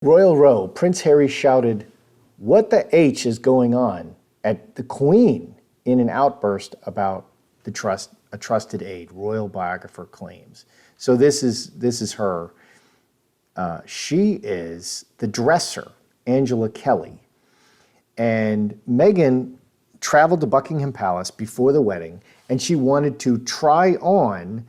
Royal Row, Prince Harry shouted, "What the H is going on?" at the Queen in an outburst about a trusted aide, royal biographer claims. So this is her. She is the dresser, Angela Kelly. And Meghan traveled to Buckingham Palace before the wedding, and she wanted to try on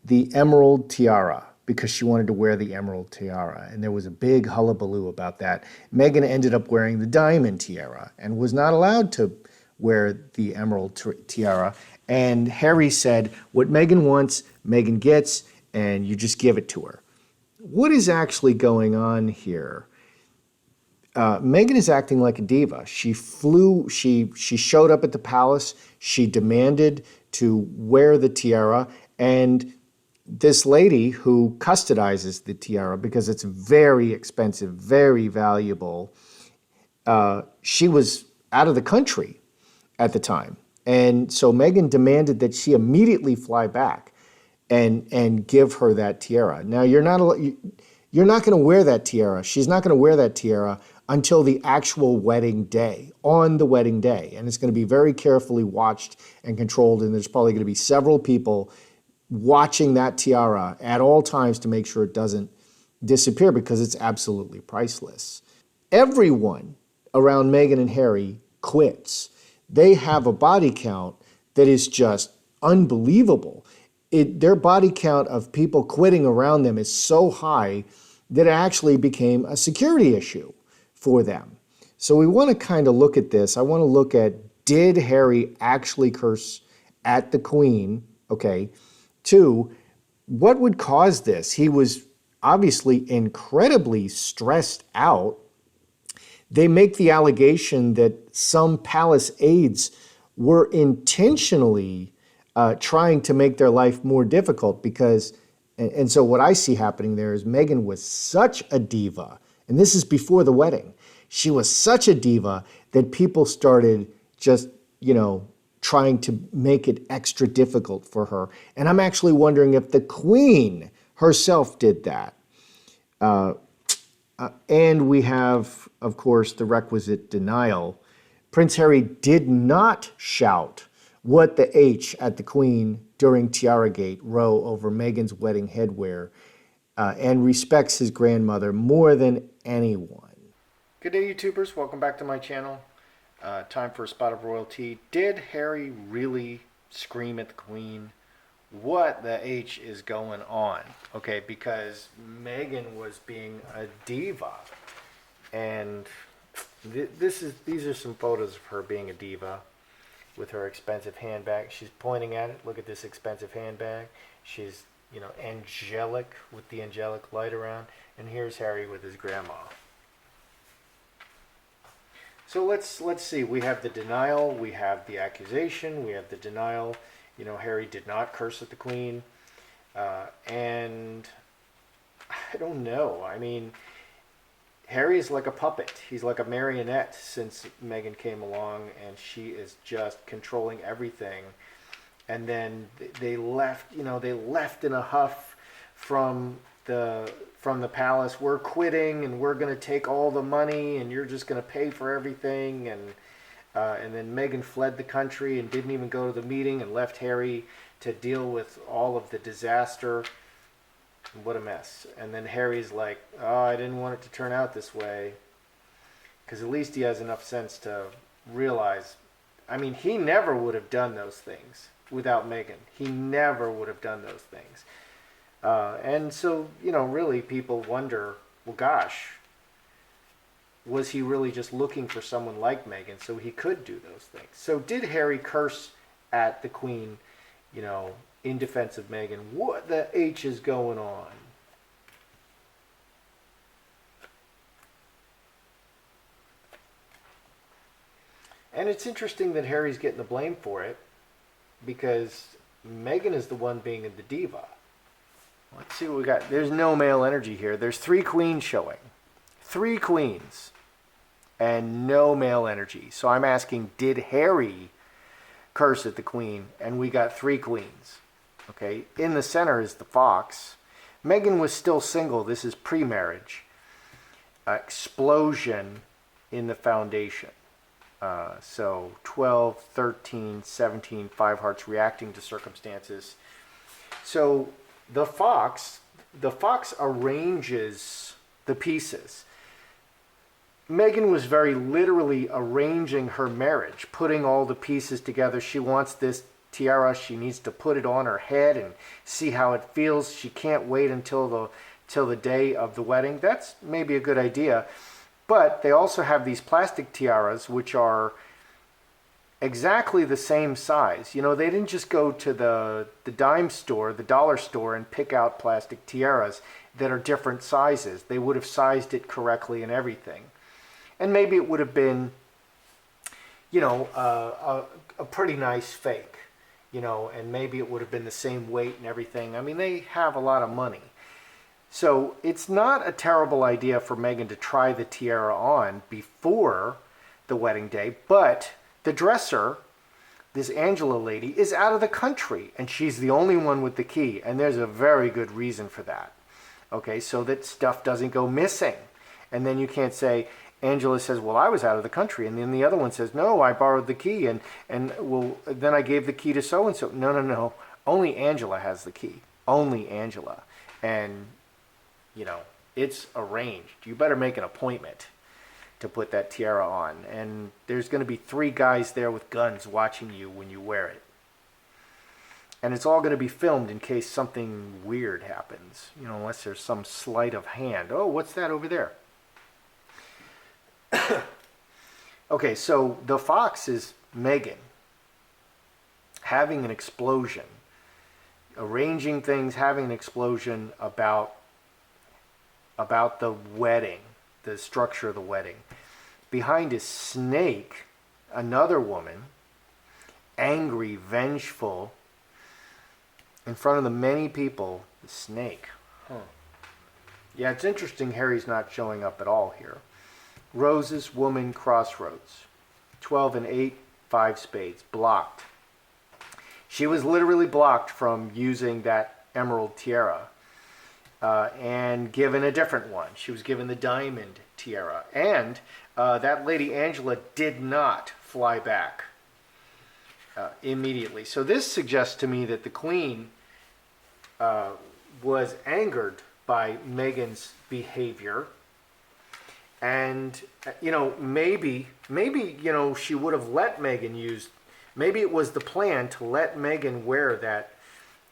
the emerald tiara because she wanted to wear the emerald tiara. And there was a big hullabaloo about that. Meghan ended up wearing the diamond tiara and was not allowed to wear the emerald tiara. And Harry said, what Meghan wants, Meghan gets, and you just give it to her. What is actually going on here? Meghan is acting like a diva. She showed up at the palace. She demanded to wear the tiara, and this lady who customizes the tiara, because it's very expensive, very valuable, she was out of the country at the time. And so Meghan demanded that she immediately fly back and give her that tiara. Now, you're not going to wear that tiara. She's not going to wear that tiara until the actual wedding day, on the wedding day. And it's going to be very carefully watched and controlled. And there's probably going to be several people watching that tiara at all times to make sure it doesn't disappear, because it's absolutely priceless. Everyone around Meghan and Harry quits. They have a body count that is just unbelievable. Their body count of people quitting around them is so high that it actually became a security issue for them. So we want to kind of look at this. I want to look at, did Harry actually curse at the Queen? Okay. 2, what would cause this? He was obviously incredibly stressed out. They make the allegation that some palace aides were intentionally trying to make their life more difficult because, and so what I see happening there is Meghan was such a diva, and this is before the wedding. She was such a diva that people started just, trying to make it extra difficult for her. And I'm actually wondering if the Queen herself did that. And we have, of course, the requisite denial. Prince Harry did not shout "What the H" at the Queen during Tiaragate row over Meghan's wedding headwear, and respects his grandmother more than anyone. Good day, YouTubers. Welcome back to my channel. Time for a spot of royalty. Did Harry really scream at the Queen? What the H is going on? Okay, because Meghan was being a diva, and these are some photos of her being a diva with her expensive handbag. She's pointing at it. Look at this expensive handbag. She's, angelic with the angelic light around. And here's Harry with his grandma. So let's see. We have the denial. We have the accusation. We have the denial. Harry did not curse at the Queen. And I don't know. I mean, Harry is like a puppet. He's like a marionette since Meghan came along, and she is just controlling everything. And then they left, they left in a huff from the palace. We're quitting, and we're going to take all the money, and you're just going to pay for everything. And then Meghan fled the country and didn't even go to the meeting and left Harry to deal with all of the disaster. What a mess. And then Harry's like, oh, I didn't want it to turn out this way. Because at least he has enough sense to realize, I mean, he never would have done those things without Meghan. He never would have done those things. And so, really people wonder, well, gosh, was he really just looking for someone like Meghan so he could do those things? So did Harry curse at the Queen, in defense of Meghan? What the H is going on? And it's interesting that Harry's getting the blame for it, because Meghan is the one being the diva. Let's see what we got. There's no male energy here. There's 3 queens showing. 3 queens. And no male energy. So I'm asking, did Harry curse at the Queen? And we got 3 queens. Okay, in the center is the fox. Meghan was still single. This is pre-marriage. explosion in the foundation. So 12, 13, 17, 5 hearts reacting to circumstances. So the fox arranges the pieces. Meghan was very literally arranging her marriage, putting all the pieces together. She wants this tiara. She needs to put it on her head and see how it feels. She can't wait until the day of the wedding. That's maybe a good idea. But they also have these plastic tiaras, which are exactly the same size. You know, they didn't just go to the dime store, the dollar store, and pick out plastic tiaras that are different sizes. They would have sized it correctly and everything. And maybe it would have been, you know, a pretty nice fake, you know, and maybe it would have been the same weight and everything. I mean, they have a lot of money. So it's not a terrible idea for Meghan to try the tiara on before the wedding day, but the dresser, this Angela lady, is out of the country, and she's the only one with the key, and there's a very good reason for that. Okay, so that stuff doesn't go missing. And then you can't say, Angela says, well, I was out of the country. And then the other one says, no, I borrowed the key. And well, then I gave the key to so-and-so. No, no, no. Only Angela has the key. Only Angela. And, you know, it's arranged. You better make an appointment to put that tiara on. And there's going to be 3 guys there with guns watching you when you wear it. And it's all going to be filmed in case something weird happens. You know, unless there's some sleight of hand. Oh, what's that over there? Okay, so the fox is Meghan having an explosion, arranging things, having an explosion about the wedding, the structure of the wedding. Behind is Snake, another woman, angry, vengeful, in front of the many people, the Snake. Huh. Yeah, it's interesting Harry's not showing up at all here. Roses, woman, crossroads. 12 and 8, 5 spades, blocked. She was literally blocked from using that emerald tiara and given a different one. She was given the diamond tiara. And that lady Angela did not fly back immediately. So this suggests to me that the Queen was angered by Meghan's behavior. And, you know, maybe, you know, she would have let Meghan use, maybe it was the plan to let Meghan wear that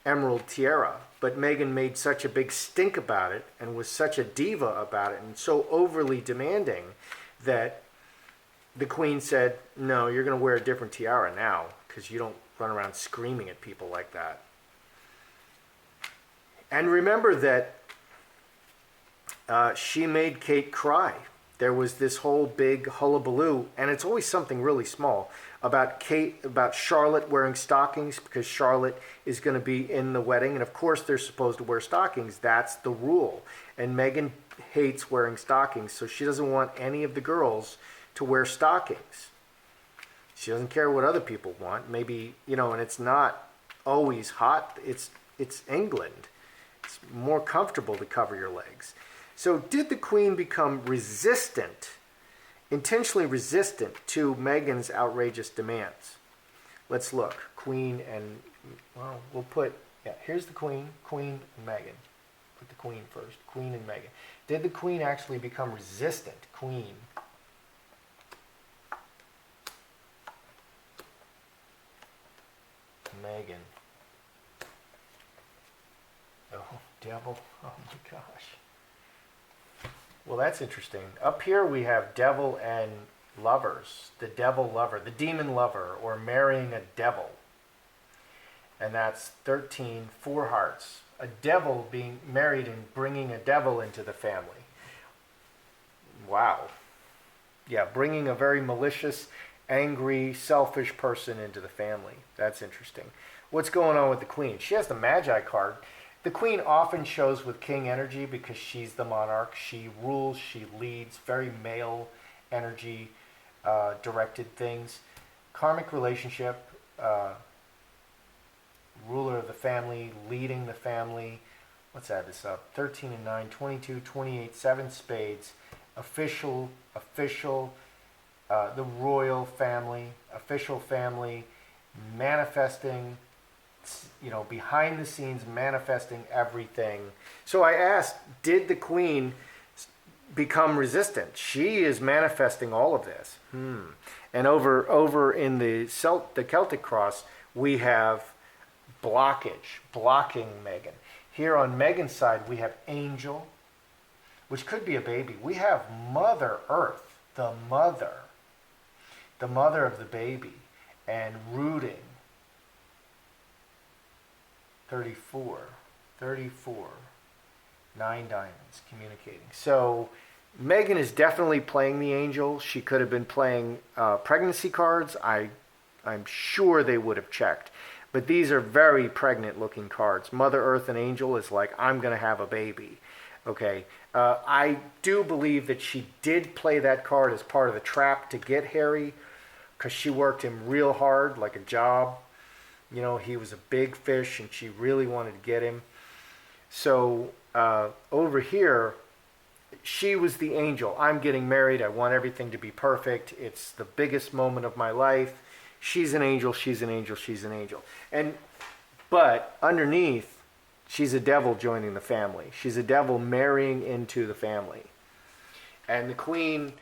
emerald tiara. But Meghan made such a big stink about it and was such a diva about it and so overly demanding that the Queen said, no, you're going to wear a different tiara now because you don't run around screaming at people like that. And remember that she made Kate cry. There was this whole big hullabaloo, and it's always something really small, about Charlotte wearing stockings because Charlotte is going to be in the wedding. And of course they're supposed to wear stockings. That's the rule. And Meghan hates wearing stockings, so she doesn't want any of the girls to wear stockings. She doesn't care what other people want. Maybe, you know, and it's not always hot. It's England. It's more comfortable to cover your legs. So did the Queen become resistant, intentionally resistant to Meghan's outrageous demands? Let's look. Queen and, well, we'll put, yeah, here's the Queen, Queen and Meghan. Put the Queen first, Queen and Meghan. Did the Queen actually become resistant? Queen. Meghan. Oh, devil. Oh my gosh. Well, that's interesting. Up here we have devil and lovers. The devil lover, the demon lover, or marrying a devil. And that's 13, 4 hearts. A devil being married and bringing a devil into the family. Wow. Yeah, bringing a very malicious, angry, selfish person into the family. That's interesting. What's going on with the Queen? She has the Magi card. The Queen often shows with king energy because she's the monarch. She rules, she leads, very male energy directed things. Karmic relationship, ruler of the family, leading the family. Let's add this up. 13 and 9, 22, 28, 7 spades. official, the royal family, official family, manifesting, behind the scenes, manifesting everything. So I asked, did the queen become resistant? She is manifesting all of this. And over in the Celtic cross, we have blocking Meghan. Here on Meghan's side, we have angel, which could be a baby. We have Mother Earth, the mother of the baby, and rooting. 34, 9 diamonds, communicating. So Meghan is definitely playing the angel. She could have been playing pregnancy cards. I'm sure they would have checked. But these are very pregnant looking cards. Mother Earth and Angel is like, I'm going to have a baby. Okay. I do believe that she did play that card as part of the trap to get Harry, because she worked him real hard, like a job. He was a big fish and she really wanted to get him. So over here, she was the angel. I'm getting married. I want everything to be perfect. It's the biggest moment of my life. She's an angel, she's an angel, she's an angel. But underneath, she's a devil joining the family. She's a devil marrying into the family. And the queen,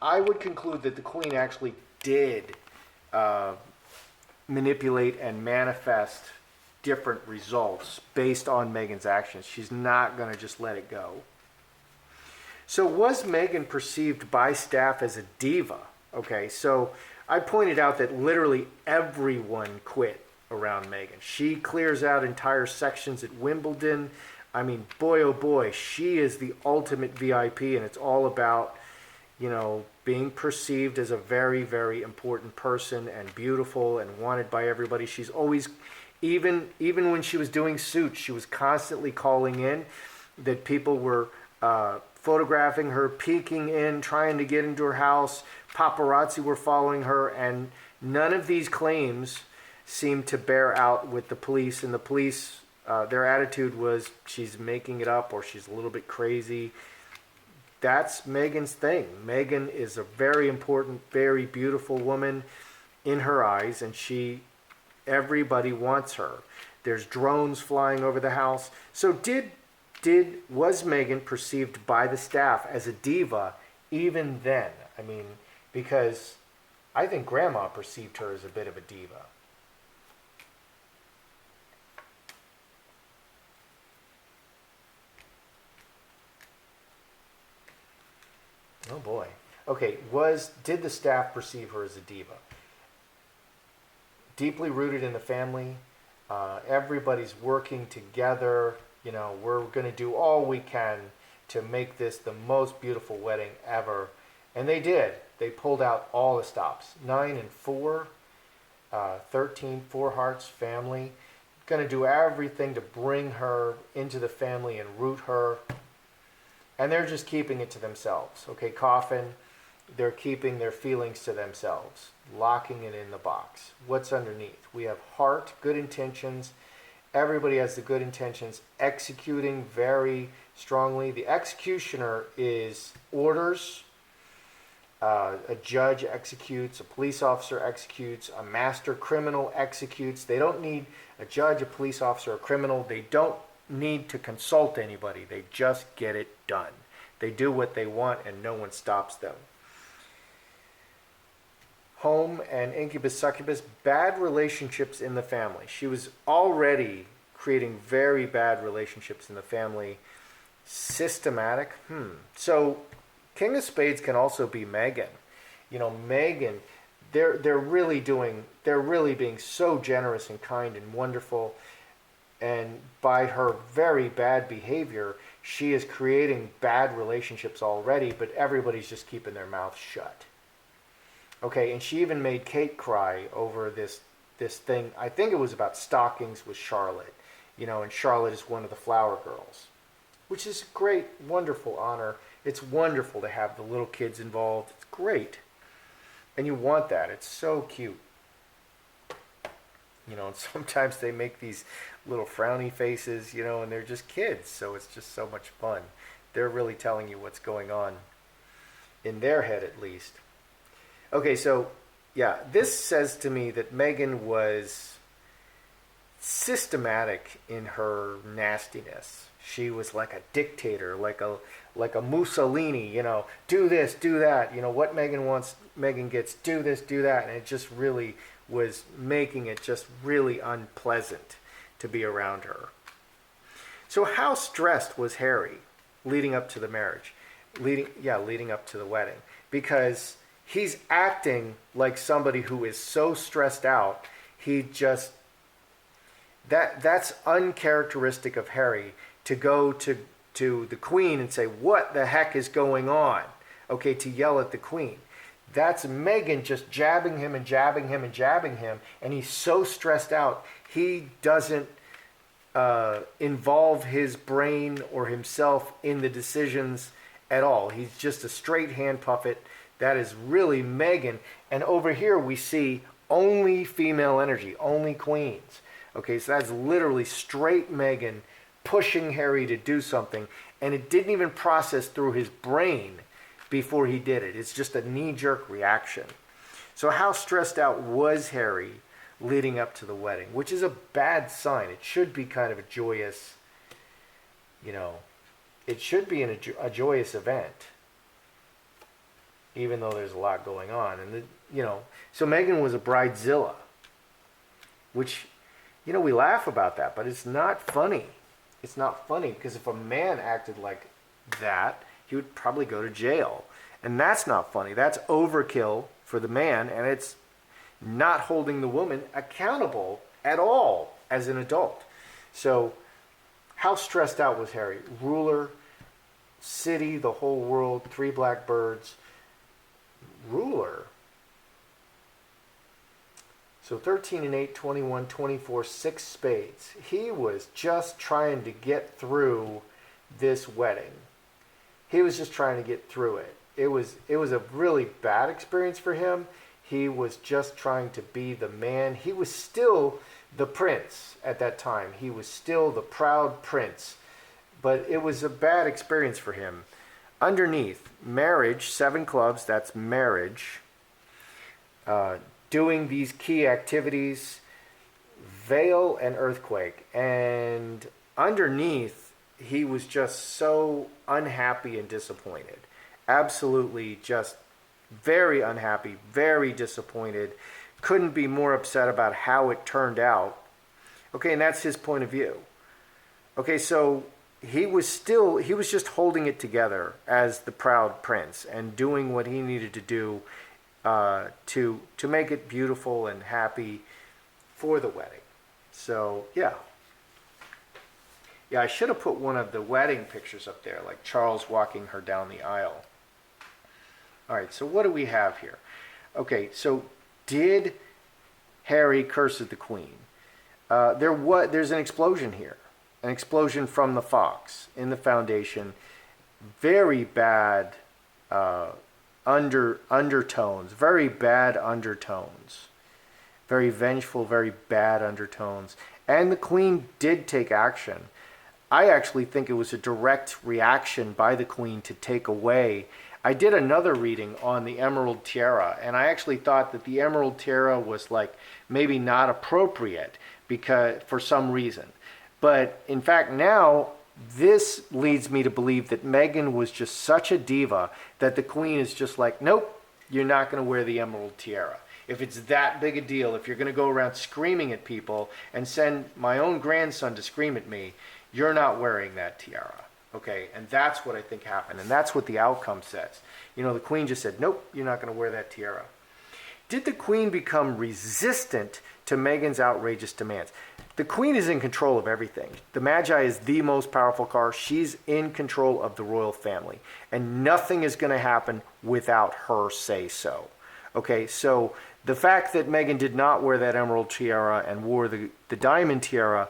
I would conclude that the queen actually did manipulate and manifest different results based on Meghan's actions. She's not going to just let it go. So was Meghan perceived by staff as a diva? Okay, so I pointed out that literally everyone quit around Meghan. She clears out entire sections at Wimbledon. I mean, boy, oh boy, she is the ultimate VIP, and it's all about, being perceived as a very, very important person and beautiful and wanted by everybody. She's always, even when she was doing Suits, she was constantly calling in that people were photographing her, peeking in, trying to get into her house. Paparazzi were following her, and none of these claims seemed to bear out with the police. And the police, their attitude was, she's making it up or she's a little bit crazy. That's Meghan's thing. Meghan is a very important, very beautiful woman in her eyes, and everybody wants her. There's drones flying over the house. So was Meghan perceived by the staff as a diva even then? I mean, because I think Grandma perceived her as a bit of a diva. Oh boy. Okay, did the staff perceive her as a diva? Deeply rooted in the family. Everybody's working together. We're going to do all we can to make this the most beautiful wedding ever. And they did. They pulled out all the stops. 9 and 4, 13, 4 hearts, family. Going to do everything to bring her into the family and root her. And they're just keeping it to themselves. Okay, coffin, they're keeping their feelings to themselves, locking it in the box. What's underneath? We have heart, good intentions. Everybody has the good intentions, executing very strongly. The executioner is orders. A judge executes, a police officer executes, a master criminal executes. They don't need a judge, a police officer, a criminal. They don't need to consult anybody. They just get it done. They do what they want and no one stops them. Home and incubus, succubus, bad relationships in the family. She was already creating very bad relationships in the family. Systematic. So King of Spades can also be Meghan. Meghan, they're really being so generous and kind and wonderful. And by her very bad behavior, she is creating bad relationships already, but everybody's just keeping their mouths shut. Okay, and she even made Kate cry over this thing. I think it was about stockings with Charlotte. And Charlotte is one of the flower girls, which is a great, wonderful honor. It's wonderful to have the little kids involved. It's great. And you want that. It's so cute. And sometimes they make these little frowny faces, and they're just kids. So it's just so much fun. They're really telling you what's going on. in their head at least. Okay, so yeah, this says to me that Meghan was systematic in her nastiness. She was like a dictator, like a Mussolini, do this, do that. What Meghan wants, Meghan gets, do this, do that. And it just really was making it just really unpleasant to be around her. So how stressed was Harry leading up to the marriage? Leading up to the wedding. Because he's acting like somebody who is so stressed out, that's uncharacteristic of Harry to go to the Queen and say, what the heck is going on? Okay, to yell at the Queen. That's Meghan just jabbing him and jabbing him and jabbing him, and he's so stressed out, he doesn't involve his brain or himself in the decisions at all. He's just a straight hand puppet. That is really Meghan. And over here we see only female energy, only queens. Okay, so that's literally straight Meghan pushing Harry to do something, and it didn't even process through his brain before he did it. It's just a knee-jerk reaction. So how stressed out was Harry leading up to the wedding, which is a bad sign. It should be kind of a joyous, it should be a joyous event, even though there's a lot going on. And, so Meghan was a bridezilla, which, we laugh about that, but it's not funny. It's not funny because if a man acted like that, he would probably go to jail. And that's not funny. That's overkill for the man, and it's not holding the woman accountable at all as an adult. So how stressed out was Harry? Ruler, city, the whole world, 3 blackbirds. Ruler. So 13 and 8, 21, 24, 6 spades. He was just trying to get through this wedding. He was just trying to get through it. It was a really bad experience for him. He was just trying to be the man. He was still the prince at that time. He was still the proud prince. But it was a bad experience for him. Underneath, marriage, 7 clubs, that's marriage. Doing these key activities, veil and earthquake. And underneath, he was just so unhappy and disappointed. Absolutely just very unhappy, very disappointed. Couldn't be more upset about how it turned out. Okay, and that's his point of view. Okay, so he was just holding it together as the proud prince and doing what he needed to do to make it beautiful and happy for the wedding. So, yeah, I should have put one of the wedding pictures up there, like Charles walking her down the aisle. All right, so what do we have here? Okay, so did Harry curse at the Queen? There's an explosion here. An explosion from the fox in the foundation. Very bad undertones. Very bad undertones. Very vengeful, very bad undertones. And the Queen did take action. I actually think it was a direct reaction by the Queen to take away. I did another reading on the emerald tiara, and I actually thought that the emerald tiara was maybe not appropriate because for some reason. But in fact now, this leads me to believe that Meghan was just such a diva that the Queen is just like, nope, you're not going to wear the emerald tiara. If it's that big a deal, if you're going to go around screaming at people and send my own grandson to scream at me, you're not wearing that tiara. Okay, and that's what I think happened, and that's what the outcome says. The Queen just said, nope, you're not going to wear that tiara. Did the Queen become resistant to Meghan's outrageous demands? The Queen is in control of everything. The Magi is the most powerful car. She's in control of the royal family, and nothing is going to happen without her say so. Okay, so the fact that Meghan did not wear that emerald tiara and wore the diamond tiara,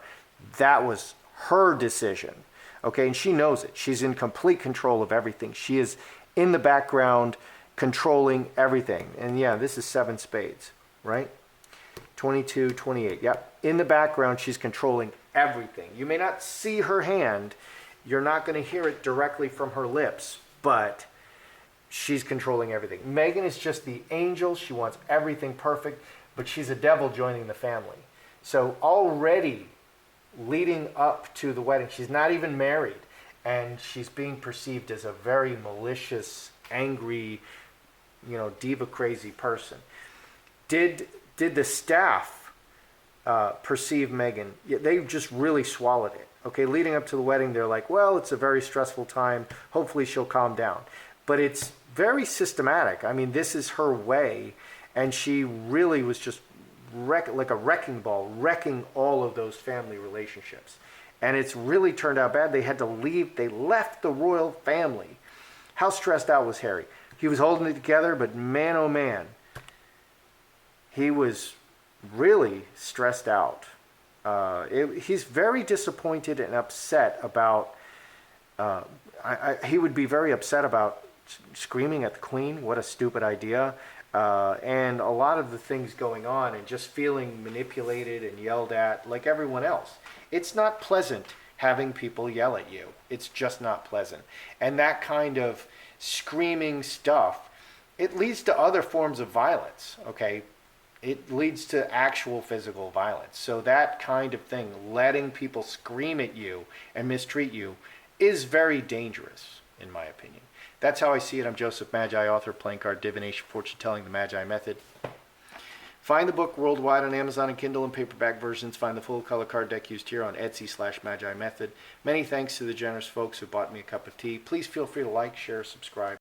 that was her decision. Okay, and she knows it. She's in complete control of everything. She is in the background controlling everything. And yeah, this is 7 spades, right? 22, 28. Yep. In the background, she's controlling everything. You may not see her hand. You're not going to hear it directly from her lips, but she's controlling everything. Meghan is just the angel. She wants everything perfect, but she's a devil joining the family. So already leading up to the wedding, she's not even married, and she's being perceived as a very malicious, angry, diva crazy person. Did the staff perceive Meghan? Yeah, they just really swallowed it. Okay, leading up to the wedding, they're like, well, it's a very stressful time. Hopefully she'll calm down. But it's very systematic. I mean, this is her way, and she really was just like a wrecking ball, wrecking all of those family relationships. And it's really turned out bad. They had to leave. They left the royal family. How stressed out was Harry? He was holding it together, but man, oh man, he was really stressed out. He's very disappointed and upset about, he would be very upset about screaming at the Queen, what a stupid idea, and a lot of the things going on, and just feeling manipulated and yelled at like everyone else. It's not pleasant having people yell at you. It's just not pleasant. And that kind of screaming stuff, it leads to other forms of violence, okay? It leads to actual physical violence. So that kind of thing, letting people scream at you and mistreat you, is very dangerous, in my opinion. That's how I see it. I'm Joseph Magi, author of Playing Card Divination, Fortune Telling, The Magi Method. Find the book worldwide on Amazon and Kindle and paperback versions. Find the full color card deck used here on Etsy/Magi Method. Many thanks to the generous folks who bought me a cup of tea. Please feel free to like, share, subscribe.